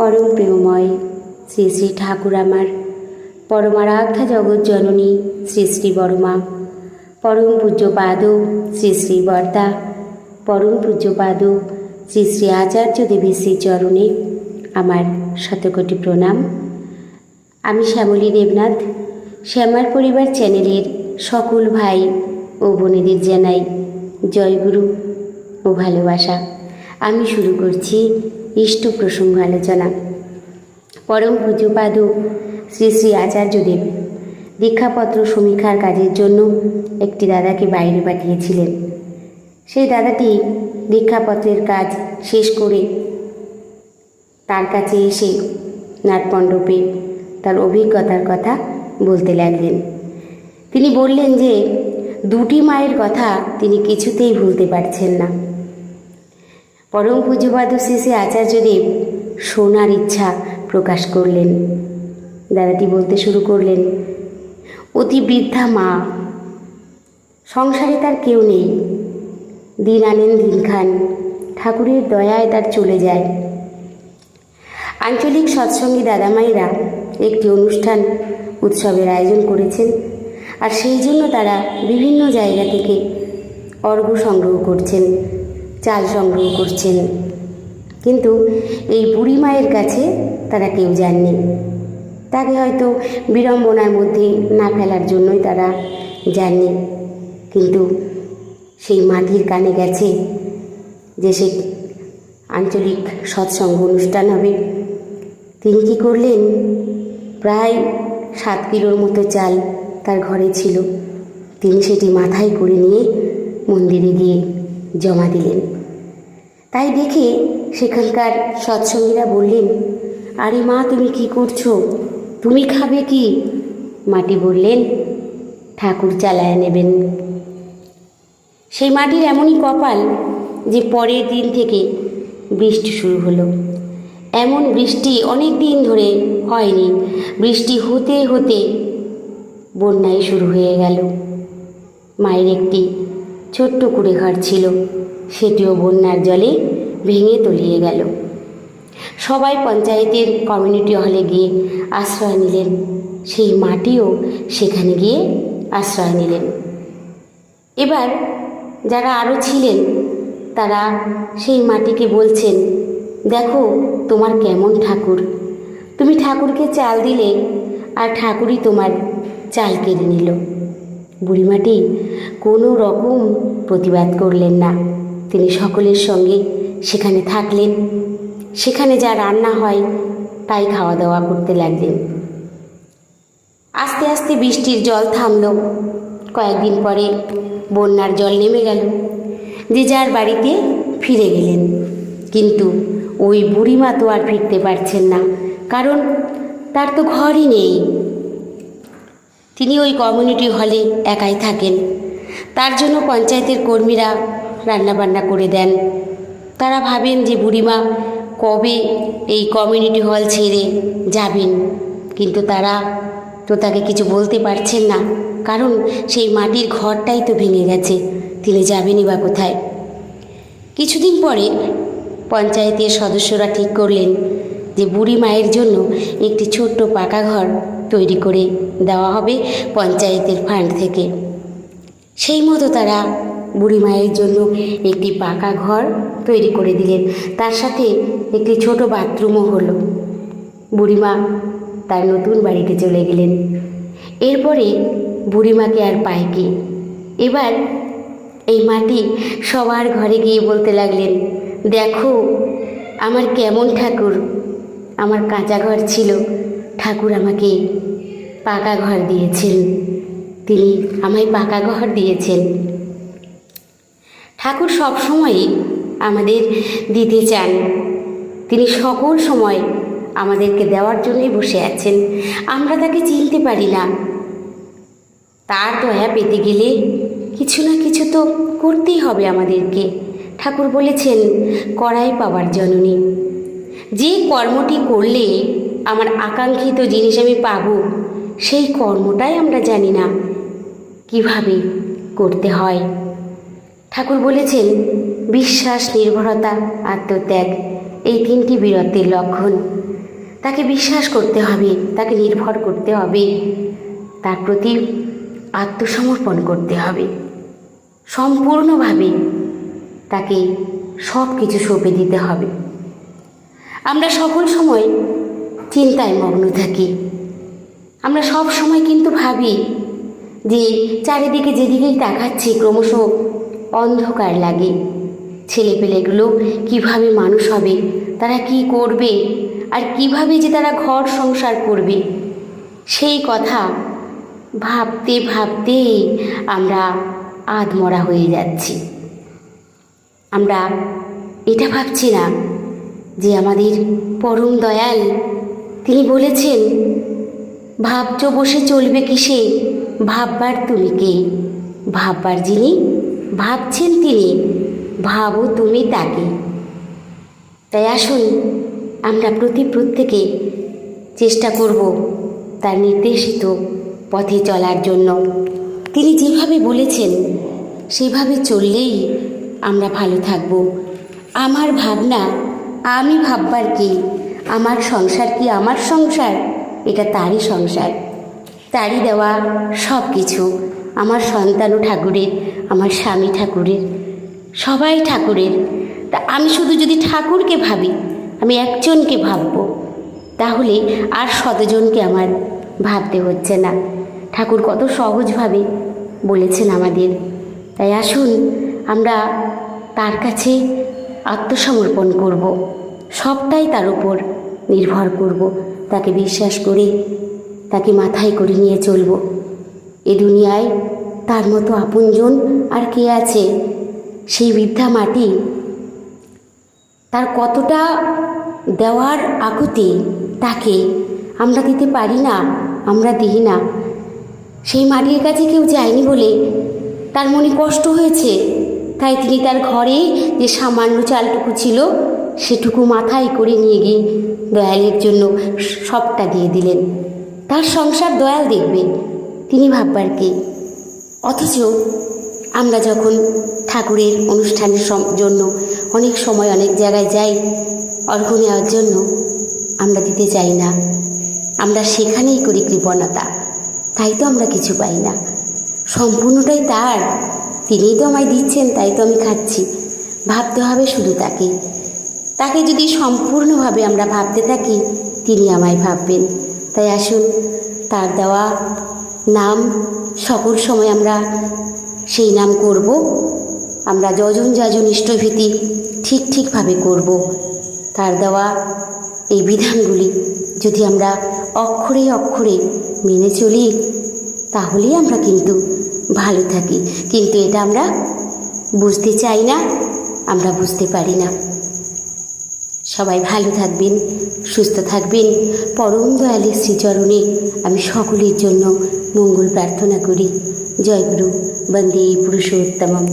পরম প্রেমময় শ্রী শ্রী ঠাকুর আমার পরমারাধ্যা জগৎ জননী শ্রী শ্রী বড়মা, পরম পূজ্যপাদ শ্রী শ্রী বর্দা, পরম পূজ্যপাদ শ্রী শ্রী আচার্য দেবী শ্রী চরণে আমার শতকোটি প্রণাম। আমি শ্যামলী দেবনাথ, শ্যামার পরিবার চ্যানেলের সকল ভাই ও বোনেদের জানাই জয়গুরু ও ভালোবাসা। আমি শুরু করছি ইষ্ট প্রসঙ্গ আলোচনা। পরম পূজ্যপাদ শ্রী শ্রী আচার্যদেব দীক্ষাপত্র সমীক্ষার কাজের জন্য একটি দাদাকে বাইরে পাঠিয়েছিলেন। সেই দাদাটি দীক্ষাপত্রের কাজ শেষ করে তার কাছে এসে নাটমণ্ডপে তার অভিজ্ঞতার কথা বলতে লাগলেন। তিনি বললেন যে দুটি মায়ের কথা তিনি কিছুতেই ভুলতে পারছেন না। পরম পূজ্যপাদ শ্রী শ্রী আচার্যদেব শোনার ইচ্ছা প্রকাশ করলেন। দাদাটি বলতে শুরু করলেন, অতি বৃদ্ধা মা, সংসারে তার কেউ নেই, দিন আনেন দিন খান, ঠাকুরের দয়ায় তার চলে যায়। আঞ্চলিক সৎসঙ্গী দাদামাইরা একটি অনুষ্ঠান উৎসবের আয়োজন করেছেন, আর সেই জন্য তারা বিভিন্ন জায়গা থেকে অর্ঘ্য সংগ্রহ করছেন, চাল সংগ্রহ করছেন, কিন্তু এই বুড়ি মায়ের কাছে তারা কেউ যাননি। তাকে হয়তো বিড়ম্বনার মধ্যে না ফেলার জন্যই তারা যাননি, কিন্তু সেই মাটির কানে গেছে যে সে আঞ্চলিক সৎসঙ্গ অনুষ্ঠান হবে। তিনি কী করলেন, প্রায় 7 কিলোর মতো চাল তার ঘরে ছিল, তিনি সেটি মাথায় করে নিয়ে মন্দিরে গিয়ে জমা দিলেন। তাই দেখে সেখানকার সৎসঙ্গীরা বললেন, আরে মা, তুমি কি করছো, তুমি খাবে কি? মাটি বললেন, ঠাকুর চালায় নেবেন। সেই মাটির এমনই কপাল যে পরের দিন থেকে বৃষ্টি শুরু হলো। এমন বৃষ্টি অনেক দিন ধরে হয়নি। বৃষ্টি হতে হতে বন্যায় শুরু হয়ে গেল। মায়ের একটি ছোট্ট কুড়ে ঘর ছিল, সেটিও বন্যার জলে ভেঙে তলিয়ে গেল। সবাই পঞ্চায়েতের কমিউনিটি হলে গিয়ে আশ্রয় নিলেন। সেই মাটিও সেখানে গিয়ে আশ্রয় নিলেন। এবার যারা আরও ছিলেন তারা সেই মাটিকে বলছেন, দেখো তোমার কেমন ঠাকুর, তুমি ঠাকুরকে চাল দিলে আর ঠাকুরই তোমার চাল কেড়ে নিল। বুড়িমাটি কোনো রকম প্রতিবাদ করলেন না। তিনি সকলের সঙ্গে সেখানে থাকলেন। সেখানে যা রান্না হয় তাই খাওয়া দাওয়া করতে লাগলেন। আস্তে আস্তে বৃষ্টির জল থামল। কয়েকদিন পরে বন্যার জল নেমে গেল। যে যার বাড়িতে ফিরে গেলেন, কিন্তু ওই বুড়িমা তো আর ফিরতে পারছেন না, কারণ তার তো ঘরই নেই। তিনি ওই কমিউনিটি হলে একাই থাকেন। তার জন্য পঞ্চায়েতের কর্মীরা রান্নাবান্না করে দেন। তারা ভাবেন যে বুড়িমা কবে এই কমিউনিটি হল ছেড়ে যাবেন, কিন্তু তারা তো তাকে কিছু বলতে পারছেন না, কারণ সেই মাটির ঘরটাই তো ভেঙে গেছে, তিনি যাবেনই বা কোথায়। কিছুদিন পরে পঞ্চায়েতের সদস্যরা ঠিক করলেন যে বুড়ি মায়ের জন্য একটি ছোট্ট পাকা ঘর তৈরি করে দেওয়া হবে পঞ্চায়েতের ফান্ড থেকে। সেই মতো তারা বুড়ি মায়ের জন্য একটি পাকা ঘর তৈরি করে দিলেন। তার সাথে একটি ছোট বাথরুমও হলো। বুড়িমা তার নতুন বাড়িতে চলে গেলেন। এরপরে বুড়িমাকে আর পায় কি? এবার এই মাটি সবার ঘরে গিয়ে বলতে লাগলেন, দেখো আমার কেমন ঠাকুর, আমার কাঁচা ঘর ছিল, ঠাকুর আমাকে পাকা ঘর দিয়েছেন, তিনি আমায় পাকা ঘর দিয়েছেন। ঠাকুর সবসময়ই আমাদের দিতে চান, তিনি সকল সময় আমাদেরকে দেওয়ার জন্যই বসে আছেন। আমরা তাকে চিনতে পারি না। তার দয়া পেতে গেলে কিছু না কিছু তো করতেই হবে আমাদেরকে। ঠাকুর বলেছেন, করাই পাওয়ার জননী। যে কর্মটি করলে আমার আকাঙ্ক্ষিত জিনিস আমি পাব, সেই কর্মটাই আমরা জানি না কিভাবে করতে হয়। ঠাকুর বলেছেন, বিশ্বাস, নির্ভরতা, আত্মত্যাগ, এই 3টি বীরত্বের লক্ষণ। তাকে বিশ্বাস করতে হবে, তাকে নির্ভর করতে হবে, তার প্রতি আত্মসমর্পণ করতে হবে, সম্পূর্ণভাবে তাকে সব কিছু সঁপে দিতে হবে। আমরা সকল সময় চিন্তায় মগ্ন থাকি। আমরা সব সময় কিন্তু ভাবি যে চারিদিকে যেদিকেই তাকাচ্ছি ক্রমশ অন্ধকার লাগে। ছেলেপেলেগুলো কিভাবে মানুষ হবে, তারা কি করবে, আর কিভাবে যে তারা ঘর সংসার করবে, সেই কথা ভাবতে ভাবতেই আমরা আধমরা হয়ে যাচ্ছি। আমরা এটা ভাবছি না যে আমাদের পরম দয়াল তিনি বলেছেন, ভাবছ বসে চলবে কিসে, ভাববার তুমি কে? ভাববার যিনি ভাবছেন তিনি, ভাবো তুমি তাকে। তাই আসুন আমরা প্রত্যেকে চেষ্টা করব তার নির্দেশিত পথে চলার জন্য। তিনি যেভাবে বলেছেন সেভাবে চললেই আমরা ভালো থাকব। আমার ভাবনা, আমি ভাববার কি, আমার সংসার কি আমার সংসার, এটা তারই সংসার, তারই দেওয়া সব কিছু। আমার সন্তানও ঠাকুরের, আমার স্বামী ঠাকুরের, সবাই ঠাকুরের। তা আমি শুধু যদি ঠাকুরকে ভাবি, আমি একজনকে ভাবব, তাহলে আর শতজনকে আমার ভাবতে হচ্ছে না। ঠাকুর কত সহজভাবে বলেছেন আমাদের। তাই আসুন আমরা তার কাছে আত্মসমর্পণ করব, সবটাই তার উপর নির্ভর করব, তাকে বিশ্বাস করে তাকে মাথায় করে নিয়ে চলব। এ দুনিয়ায় তার মতো আপনজন আর কে আছে? সেই বৃদ্ধা মাটি, তার কতটা দেওয়ার আকুতি তাকে আমরা দিতে পারি না, আমরা দিই না। সেই মাটির কাছে কেউ যায়নি বলে তার মনে কষ্ট হয়েছে, তাই তিনি তার ঘরে যে সামান্য চালটুকু ছিল সেটুকু মাথায় করে নিয়ে গিয়ে দয়ালের জন্য সবটা দিয়ে দিলেন। তার সংসার দয়াল দেখবে, তিনি ভাববার কে? অথচ আমরা যখন ঠাকুরের অনুষ্ঠানের জন্য অনেক সময় অনেক জায়গায় যাই অর্ঘ্য নেওয়ার জন্য, আমরা দিতে চাই না, আমরা সেখানেই করি কৃপণতা, তাই তো আমরা কিছু পাই না। সম্পূর্ণটাই তার, তিনিই তো আমায় দিচ্ছেন, তাই তো আমি খাচ্ছি। ভাবতে হবে শুধু তাকে। তাকে যদি সম্পূর্ণভাবে আমরা ভাবতে থাকি, তিনি আমায় ভাববেন। তাই আসুন তার দেওয়া নাম সকল সময় আমরা সেই নাম করব। আমরা যজন যাজন ইষ্টভীতি ঠিকভাবে করব। তার দেওয়া এই বিধানগুলি যদি আমরা অক্ষরে অক্ষরে মেনে চলি, তাহলেই আমরা কিন্তু ভালো থাকি। কিন্তু এটা আমরা বুঝতে চাই না, আমরা বুঝতে পারি না। সবাই ভালো থাকবেন, সুস্থ থাকবেন। পরম দয়ালের শ্রীচরণে আমি সকলের জন্য মঙ্গল প্রার্থনা করি। জয় গুরু, বন্দে পুরুষোত্তমম।